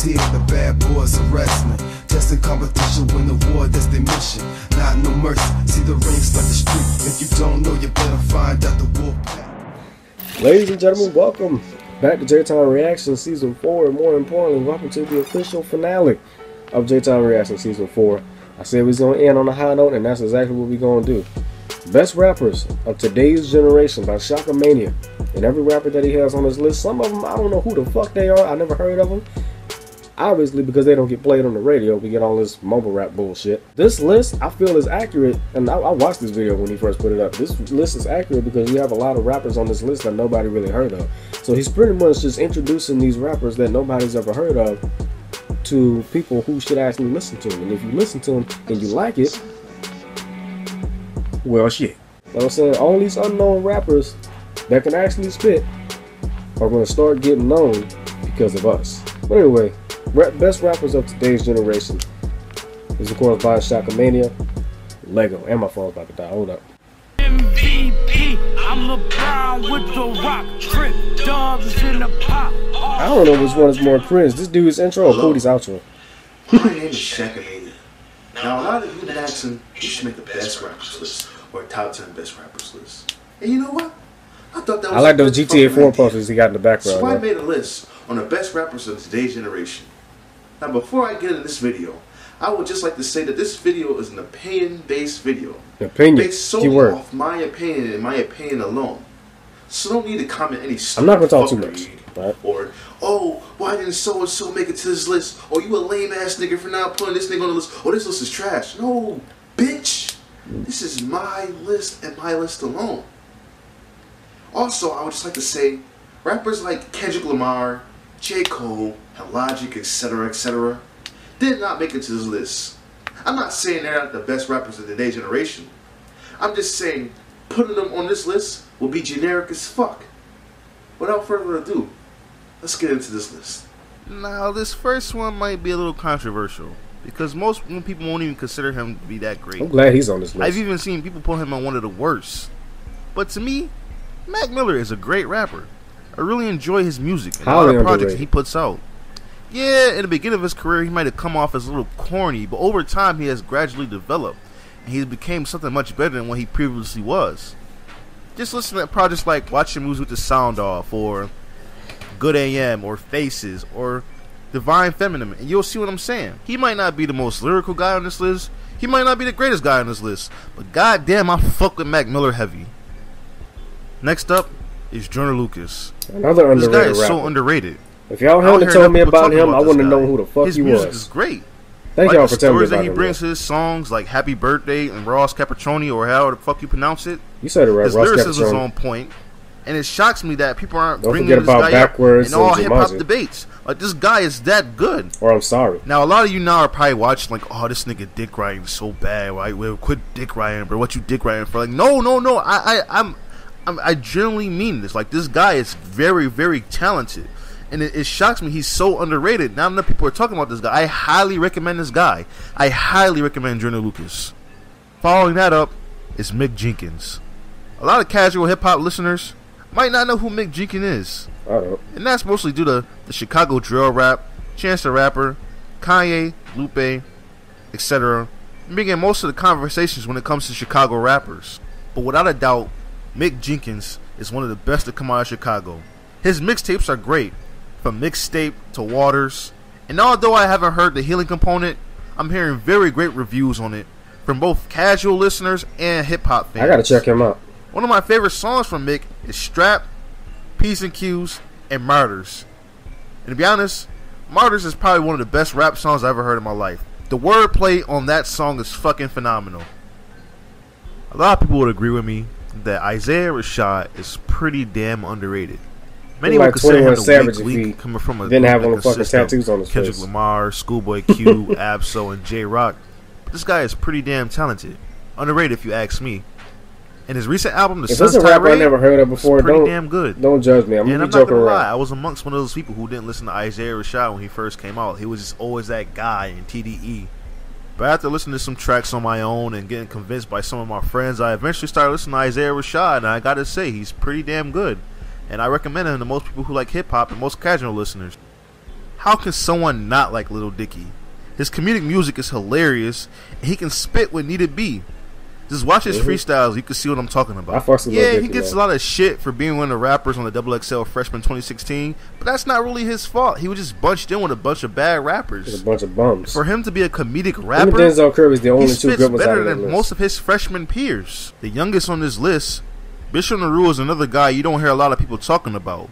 here, the bad boys of wrestling. Testing competition, win the war, that's their mission. Not no mercy, see the rings like the street. If you don't know, you better find out the wolf pack. Ladies and gentlemen, welcome back to J-Time Reaction Season 4, and more importantly, welcome to the official finale of J-Time Reaction Season 4. I said we was going to end on a high note, and that's exactly what we're going to do. Best rappers of today's generation by Shaka Mania. And every rapper that he has on his list, some of them, I don't know who the fuck they are. I never heard of them. Obviously, because they don't get played on the radio, we get all this mumble rap bullshit. This list, I feel, is accurate, and I watched this video when he first put it up. This list is accurate because you have a lot of rappers on this list that nobody really heard of. So he's pretty much just introducing these rappers that nobody's ever heard of to people who should actually listen to him. And if you listen to him and you like it, well, shit. You know what I'm saying? All these unknown rappers that can actually spit are going to start getting known because of us. But anyway, best rappers of today's generation is of course by Shaka Mania, Lego, and my phone's about to die. Hold up. MVP, I'm LeBron with the rock, drip dubs in the pop. I don't know which one is more cringe. This dude's intro or Cody's outro. My name is Shaka Mania. Now a lot of you have been asking, you should make the best rappers list or top 10 best rappers list. And you know what? I thought that was I like those GTA 4 posters he got in the background. So I made a list on the best rappers of today's generation. Now before I get into this video, I would just like to say that this video is an opinion-based video. Opinion. Based solely off my opinion and my opinion alone. So don't need to comment any stuff. I'm not going to talk too much. Right? Or, oh, why didn't so-and-so make it to this list? Or you a lame-ass nigga for not putting this nigga on the list. Or this list is trash. No, bitch. This is my list and my list alone. Also, I would just like to say, rappers like Kendrick Lamar, J. Cole, Logic, etc., did not make it to this list. I'm not saying they're not the best rappers of today's generation. I'm just saying putting them on this list will be generic as fuck. Without further ado, let's get into this list. Now, this first one might be a little controversial because most people won't even consider him to be that great. I'm glad he's on this list. I've even seen people put him on one of the worst. But to me, Mac Miller is a great rapper. I really enjoy his music and all the projects he puts out. Yeah, in the beginning of his career, he might have come off as a little corny, but over time, he has gradually developed, and he became something much better than what he previously was. Just listen to projects like Watching Moves with the Sound Off, or Good AM, or Faces, or Divine Feminine, and you'll see what I'm saying. He might not be the most lyrical guy on this list, he might not be the greatest guy on this list, but goddamn, I fuck with Mac Miller heavy. Next up is Joyner Lucas. Another underrated rapper. This guy is so underrated. If y'all hadn't told me about him, I wouldn't have known who the fuck he was. His music is great. Thank y'all for telling me about him. The stories that he brings to his songs, like Happy Birthday and Ross Capricorni, or however the fuck you pronounce it. You said it right, His Ross lyricism is Capricorni. on point, and it shocks me that people aren't Don't bringing forget this about guy up Backwards in all and hip-hop Jumanji. debates. Like, this guy is that good. Or I'm sorry. Now, a lot of you now are probably watching like, oh, this nigga dick riding so bad. Right? Well, quit dick riding, bro. What you dick riding for? Like, no. I genuinely mean this. Like, this guy is very, very talented. And it shocks me he's so underrated. Not enough people are talking about this guy. I highly recommend this guy. I highly recommend Joyner Lucas. Following that up is Mick Jenkins. A lot of casual hip-hop listeners might not know who Mick Jenkins is. I don't. And that's mostly due to the Chicago drill rap, Chance the Rapper, Kanye, Lupe, etc. being in most of the conversations when it comes to Chicago rappers. But without a doubt, Mick Jenkins is one of the best to come out of Chicago. His mixtapes are great, from Mixtape to Waters, and although I haven't heard the Healing Component, I'm hearing very great reviews on it from both casual listeners and hip-hop fans. I gotta check him out. One of my favorite songs from Mick is Strap, P's and Q's, and Martyrs. And to be honest, Martyrs is probably one of the best rap songs I've ever heard in my life. The wordplay on that song is fucking phenomenal. A lot of people would agree with me that Isaiah Rashad is pretty damn underrated. Many would consider him the weak link coming from a didn't have one of the fucking tattoos on his Kendrick face. Lamar, Schoolboy Q, Absol, and J Rock. But this guy is pretty damn talented. Underrated if you ask me. And his recent album, The Sun's Tirade, a rapper I Tirade, never heard of before. pretty damn good. Don't judge me. I'm and gonna I'm be not joking gonna around. lie, I was amongst one of those people who didn't listen to Isaiah Rashad when he first came out. He was just always that guy in TDE. But after listening to some tracks on my own and getting convinced by some of my friends, I eventually started listening to Isaiah Rashad, and I gotta say, he's pretty damn good. And I recommend him to most people who like hip-hop and most casual listeners. How can someone not like Lil Dicky? His comedic music is hilarious, and he can spit when needed be. Just watch his freestyles, you can see what I'm talking about. Yeah, he gets a lot of shit for being one of the rappers on the XXL Freshman 2016, but that's not really his fault. He was just bunched in with a bunch of bad rappers. There's a bunch of bums. For him to be a comedic rapper, Denzel Curry's the only two good ones better out of that than list. most of his freshman peers. The youngest on this list, Bishop Naru, is another guy you don't hear a lot of people talking about.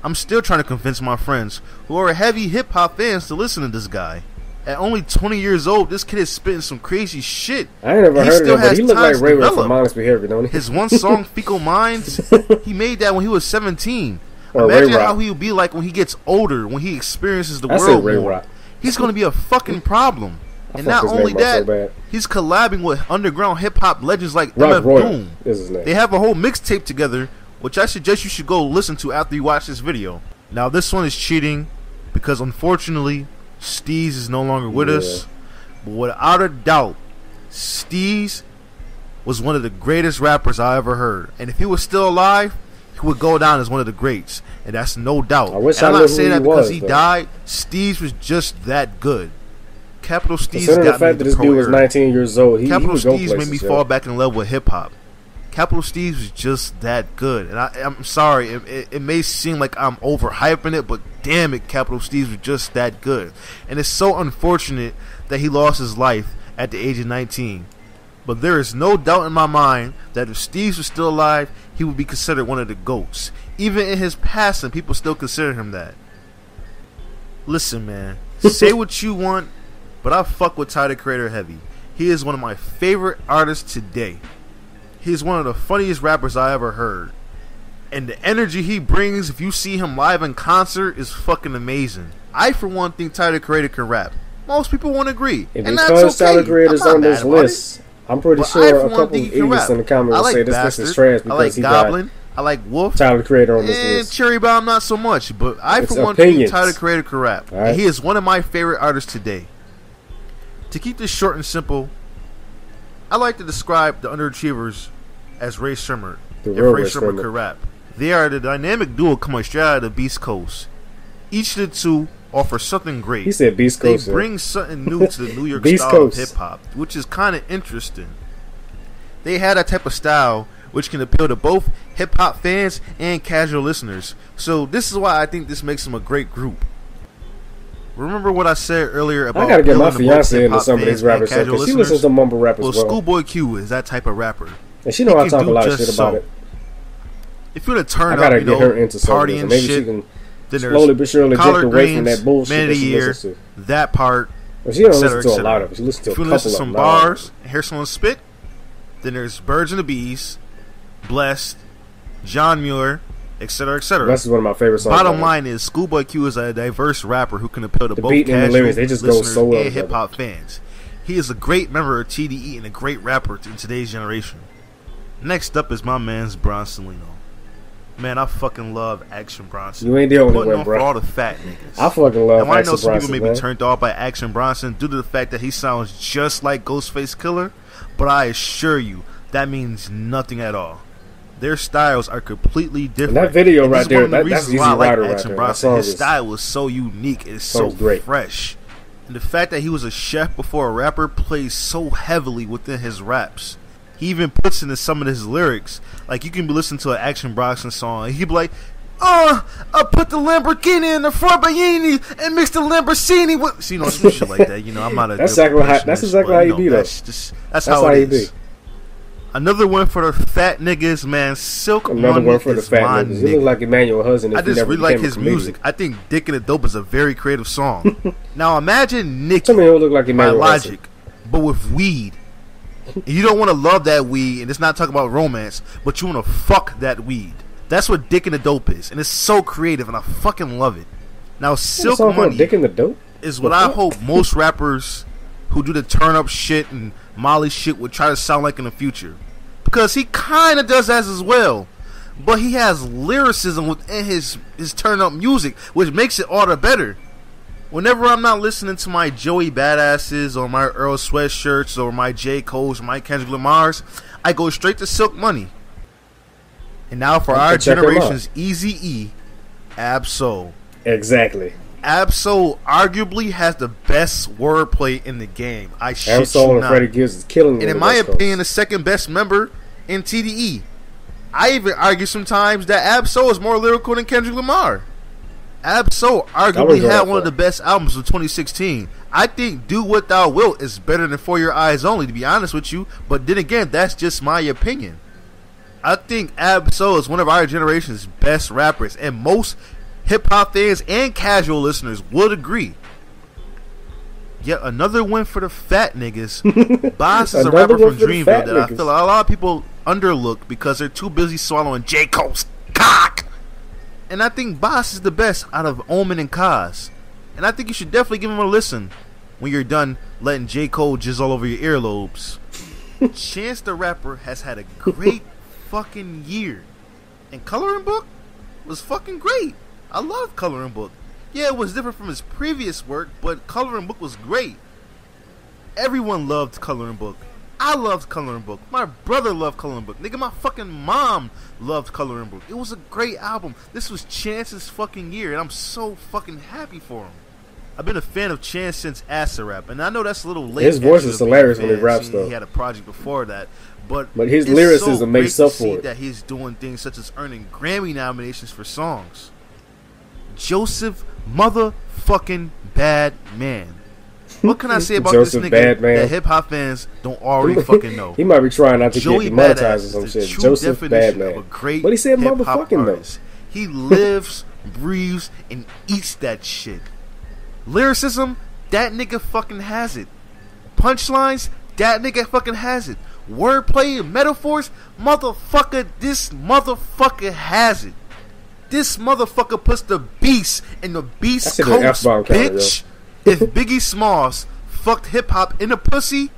I'm still trying to convince my friends, who are heavy hip-hop fans, to listen to this guy. At only 20 years old, this kid is spitting some crazy shit. I ain't never heard of him, but he looked like Ray Ray from Mindless Behavior, don't he? His one song, Fecal Minds, he made that when he was 17. Or Imagine how he would be like when he gets older, when he experiences the world more. He's going to be a fucking problem. And not only that, he's collabing with underground hip-hop legends like MF Doom. They have a whole mixtape together, which I suggest you should go listen to after you watch this video. Now, this one is cheating because, unfortunately, Steez is no longer with us, but without a doubt, Steez was one of the greatest rappers I ever heard. And if he was still alive, he would go down as one of the greats, and that's no doubt. I'm not saying that because he died. Steez was just that good. Capital Steez got the fact that this dude was 19 years old. Capital Steez made me fall back in love with hip hop. Capital Steez was just that good, and I'm sorry, it may seem like I'm overhyping it, but damn it, Capital Steez was just that good. And it's so unfortunate that he lost his life at the age of 19. But there is no doubt in my mind that if Steez was still alive, he would be considered one of the GOATs. Even in his passing, people still consider him that. Listen, man, say what you want, but I fuck with Tyler, the Creator, heavy. He is one of my favorite artists today. He is one of the funniest rappers I ever heard. And the energy he brings, if you see him live in concert, is fucking amazing. I, for one, think Tyler, the Creator, can rap. Most people won't agree. And because Tyler, the Creator's on this list, I'm pretty sure a couple of idiots in the comments will say this list is trash because he Goblin. I like Wolf. Tyler, the Creator, on this list. And Cherry Bomb, not so much. But I, for one, think Tyler, the Creator, can rap. Right. And he is one of my favorite artists today. To keep this short and simple, I like to describe the underachievers as Ray Shrimmer. If Ray Shrimmer could rap. They are the dynamic duo coming straight out of the Beast Coast. Each of the two offer something great. He said Beast Coast. They bring something new to the New York style of hip-hop, which is kind of interesting. They had that type of style which can appeal to both hip-hop fans and casual listeners. So this is why I think this makes them a great group. Remember what I said earlier about I gotta get my fiance into some of these rappers because she listens to mumble rap as well. Schoolboy Q is that type of rapper. And she know I talk a lot of shit about it. If you're to turn up, get her into party and shit, then there's slowly but surely drift away from that bullshit. Man of the Year, that part. Well, she don't listen to a lot of it. She listens to a couple of them. If you listen to some bars and hear someone spit, then there's Birds and the Bees, Blessed, John Muir, etc., etc. This is one of my favorite songs. Bottom line is, Schoolboy Q is a diverse rapper who can appeal to both casual listeners and hip hop fans. He is a great member of TDE and a great rapper in today's generation. Next up is my man's Bronson Lino. Man, I fucking love Action Bronson. You ain't the only one, bro. For all the fat niggas. I fucking love Action Bronson. I know some people may be turned off by Action Bronson due to the fact that he sounds just like Ghostface Killer, but I assure you that means nothing at all. Their styles are completely different. And that video right there, that's Easy Rider right there. Bronson. His style was so unique. It's so fresh. And the fact that he was a chef before a rapper plays so heavily within his raps. He even puts into some of his lyrics. Like, you can be listening to an Action Bronson song, and he'd be like, I put the Lamborghini in the front Bayini and mix the Lamborghini with... So, you know, some shit like that. You know, I'm not a... That's exactly how you be, though. That's how it is. Another one for the fat niggas, man. Silk Another one for the fat niggas. He look like Emmanuel Hudson. I just really like his music. I think Dick and the Dope is a very creative song. Now, imagine Nicki by Logic, but with weed. You don't want to love that weed, and it's not talking about romance, but you want to fuck that weed. That's what Dick and the Dope is, and it's so creative, and I fucking love it. Now, Silk Money Dick and the Dope is what I hope most rappers who do the turn up shit and Molly shit would try to sound like in the future, because he kind of does that as well, but he has lyricism within his turn up music, which makes it all the better. Whenever I'm not listening to my Joey Badasses or my Earl Sweatshirts or my J. Cole's or my Kendrick Lamar's, I go straight to Silk Money. And now for our generation's Eazy-E, Ab-Soul. Exactly. Ab-Soul arguably has the best wordplay in the game. I shit Ab-Soul you and not. Freddie Gibbs is killing me. And in my opinion, the second best member in TDE. I even argue sometimes that Ab-Soul is more lyrical than Kendrick Lamar. Ab-Soul arguably had one of the best albums of 2016. I think Do What Thou Wilt is better than For Your Eyes Only, to be honest with you. But then again, that's just my opinion. I think Ab-Soul is one of our generation's best rappers, and most hip-hop fans and casual listeners would agree. Yet another win for the fat niggas. Boss is a rapper from Dreamville that I feel a lot of people underlook because they're too busy swallowing J. Cole's cock. And I think Boss is the best out of Omen and Kaz. And I think you should definitely give him a listen when you're done letting J. Cole jizz all over your earlobes. Chance the Rapper has had a great fucking year. And Coloring Book was fucking great. I love Coloring Book. Yeah, it was different from his previous work, but Coloring Book was great. Everyone loved Coloring Book. I loved Coloring Book. My brother loved Coloring Book. Nigga, my fucking mom loved Coloring Book. It was a great album. This was Chance's fucking year, and I'm so fucking happy for him. I've been a fan of Chance since Acid Rap, and I know that's a little late. His voice is hilarious when he raps, though. He had a project before that, but his lyricism makes up for it. That he's doing things such as earning Grammy nominations for songs. Joseph motherfucking Bad Man. What can I say about this nigga that hip hop fans don't already fucking know? He might be trying not to get demonetized or some shit. Joseph Bad Man. But he said motherfucking though. He lives, breathes, and eats that shit. Lyricism, that nigga fucking has it. Punchlines, that nigga fucking has it. Wordplay and metaphors, motherfucker, this motherfucker has it. This motherfucker puts the beast in the beast coast, bitch. If Biggie Smalls fucked hip-hop in a pussy,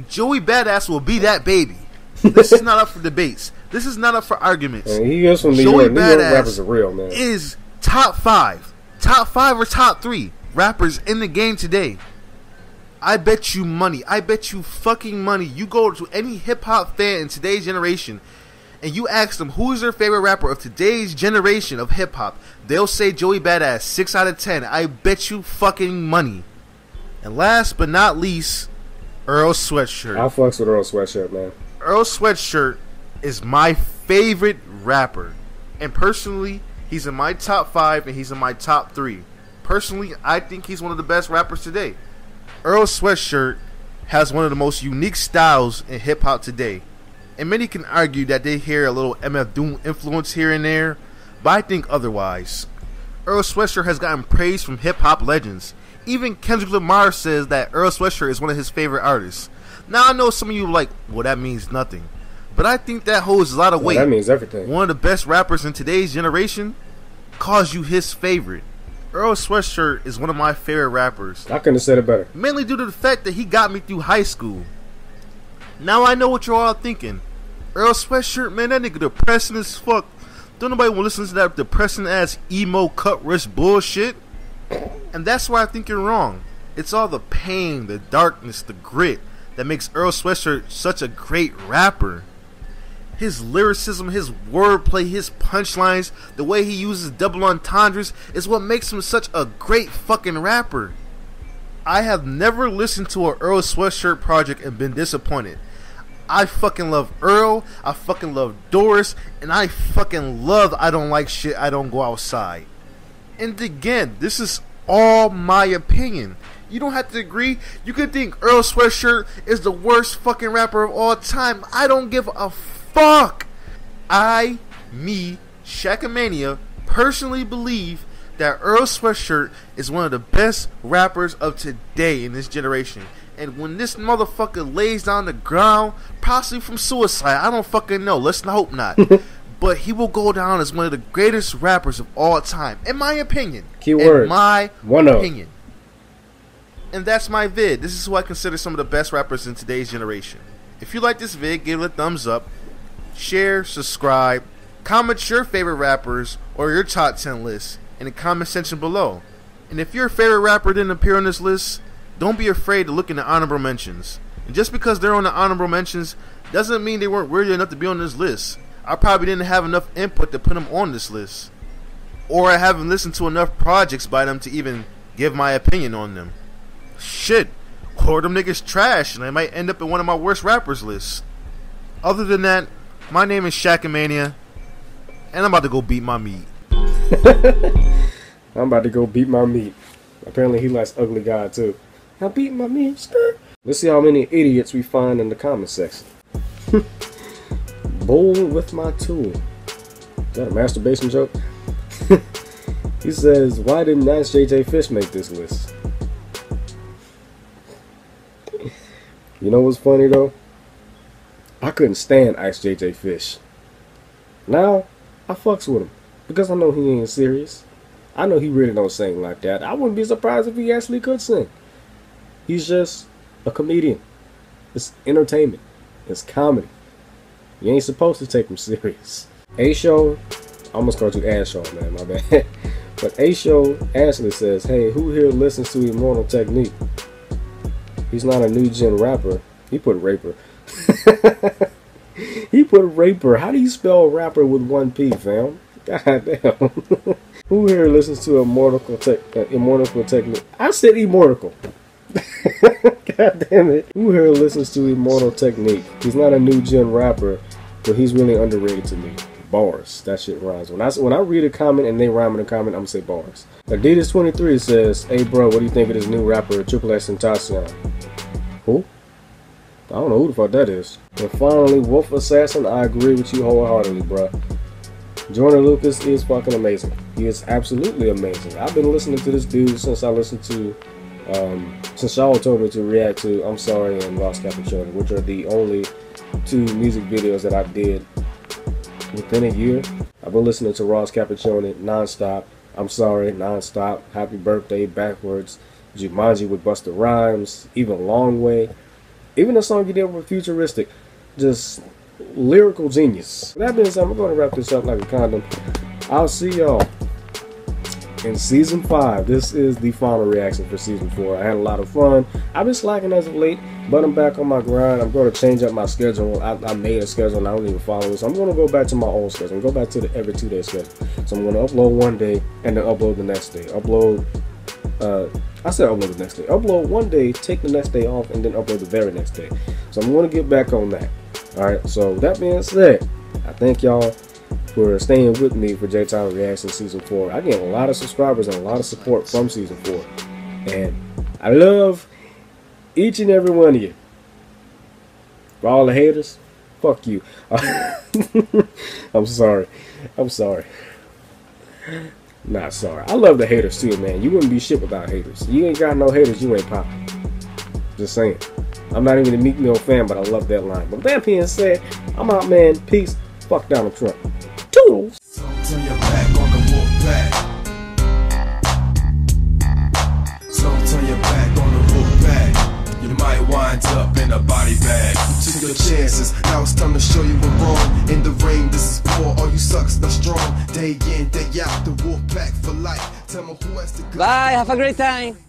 Joey Badass will be that baby. This is not up for debates. This is not up for arguments. Man, he is from New York. New York rappers are real, man. Is top 5 or top 3 rappers in the game today. I bet you money. I bet you fucking money. You go to any hip-hop fan in today's generation and you ask them who is their favorite rapper of today's generation of hip-hop, they'll say Joey Badass, 6 out of 10. I bet you fucking money. And last but not least, Earl Sweatshirt. I fucks with Earl Sweatshirt, man. Earl Sweatshirt is my favorite rapper. And personally, he's in my top 5 and he's in my top 3. Personally, I think he's one of the best rappers today. Earl Sweatshirt has one of the most unique styles in hip-hop today. And many can argue that they hear a little MF Doom influence here and there, but I think otherwise. Earl Sweatshirt has gotten praise from hip-hop legends. Even Kendrick Lamar says that Earl Sweatshirt is one of his favorite artists. Now I know some of you are like, well, that means nothing. But I think that holds a lot of weight. That means everything. One of the best rappers in today's generation calls you his favorite. Earl Sweatshirt is one of my favorite rappers. I couldn't have said it better. Mainly due to the fact that he got me through high school. Now I know what you're all thinking. Earl Sweatshirt, man, that nigga depressing as fuck. Don't nobody want to listen to that depressing ass emo cut wrist bullshit. And that's why I think you're wrong. It's all the pain, the darkness, the grit that makes Earl Sweatshirt such a great rapper. His lyricism, his wordplay, his punchlines, the way he uses double entendres is what makes him such a great fucking rapper. I have never listened to an Earl Sweatshirt project and been disappointed. I fucking love Earl, I fucking love Doris, and I fucking love I Don't Like Shit, I Don't Go Outside. And again, this is all my opinion. You don't have to agree. You could think Earl Sweatshirt is the worst fucking rapper of all time. I don't give a fuck. Shakamania, personally believe that Earl Sweatshirt is one of the best rappers of today in this generation. And when this motherfucker lays down the ground, possibly from suicide, I don't fucking know. Let's hope not. But he will go down as one of the greatest rappers of all time, in my opinion. Keyword. In my one opinion. And that's my vid. This is who I consider some of the best rappers in today's generation. If you like this vid, give it a thumbs up. Share, subscribe, comment your favorite rappers or your top 10 list in the comment section below. And if your favorite rapper didn't appear on this list, don't be afraid to look in the honorable mentions. And just because they're on the honorable mentions doesn't mean they weren't worthy enough to be on this list. I probably didn't have enough input to put them on this list. Or I haven't listened to enough projects by them to even give my opinion on them. Shit. Or them niggas trash and I might end up in one of my worst rappers lists. Other than that, my name is Shackamania, and I'm about to go beat my meat. I'm about to go beat my meat. Apparently he likes Ugly God too. I beat my meat, stir. Let's see how many idiots we find in the comment section. Bowl with my tool. Is that a masturbation joke? He says, why didn't Nice JJ Fish make this list? You know what's funny though? I couldn't stand Ice JJ Fish. Now, I fucks with him. Because I know he ain't serious. I know he really don't sing like that. I wouldn't be surprised if he actually could sing. He's just a comedian. It's entertainment. It's comedy. You ain't supposed to take him serious. A-Show, I almost called you Ash-Show, man, my bad. But A-Show actually says, hey, who here listens to Immortal Technique? He's not a new gen rapper. He put raper. He put raper. How do you spell rapper with one P, fam? God damn. Who here listens to Immortal Technique? I said Immortal. God damn it. Who here listens to Immortal Technique? He's not a new gen rapper, but he's really underrated to me. Bars. That shit rhymes. When I read a comment and they rhyme in a comment, I'm gonna say bars. Adidas23 says, hey bro, what do you think of this new rapper, Triple X Tentacion? Who? I don't know who the fuck that is. And finally, Wolf Assassin, I agree with you wholeheartedly, bro. Jordan Lucas is fucking amazing. He is absolutely amazing. I've been listening to this dude since I listened to, since y'all told me to react to I'm Sorry and Ross Capuchoni, which are the only two music videos that I did within a year. I've been listening to Ross Capuchoni non-stop, I'm Sorry non-stop, Happy Birthday, Backwards, Jumanji with Busta Rhymes, even Long Way. Even the song you did with Futuristic, just lyrical genius. With that being said, I'm going to wrap this up like a condom. I'll see y'all in Season 5. This is the final reaction for Season 4. I had a lot of fun. I've been slacking as of late, but I'm back on my grind. I'm going to change up my schedule. I made a schedule and I don't even follow it. So I'm going to go back to my old schedule. Go back to the every 2-day schedule. So I'm going to upload one day and then upload the next day. I said upload the next day. Upload one day, take the next day off, and then upload the very next day. So I'm going to get back on that. Alright, so that being said, I thank y'all for staying with me for J-Time Reaction Season 4. I get a lot of subscribers and a lot of support from Season 4. And I love each and every one of you. For all the haters, fuck you. I'm sorry. I'm sorry. Not sorry. I love the haters too, man. You wouldn't be shit without haters. You ain't got no haters, you ain't popping. Just saying. I'm not even a Meek Mill fan, but I love that line. But that being said, I'm out, man. Peace. Fuck Donald Trump. Toodles. Turn your back on the wolf pack. So turn your back on the wolf pack. You might wind up in a body bag. You took your chances. Now it's time to show you we're wrong. In the ring, this is war. All you sucks not strong. Day in, day out. The wolf pack for life. Tell me who has to go. Bye. Have a great time.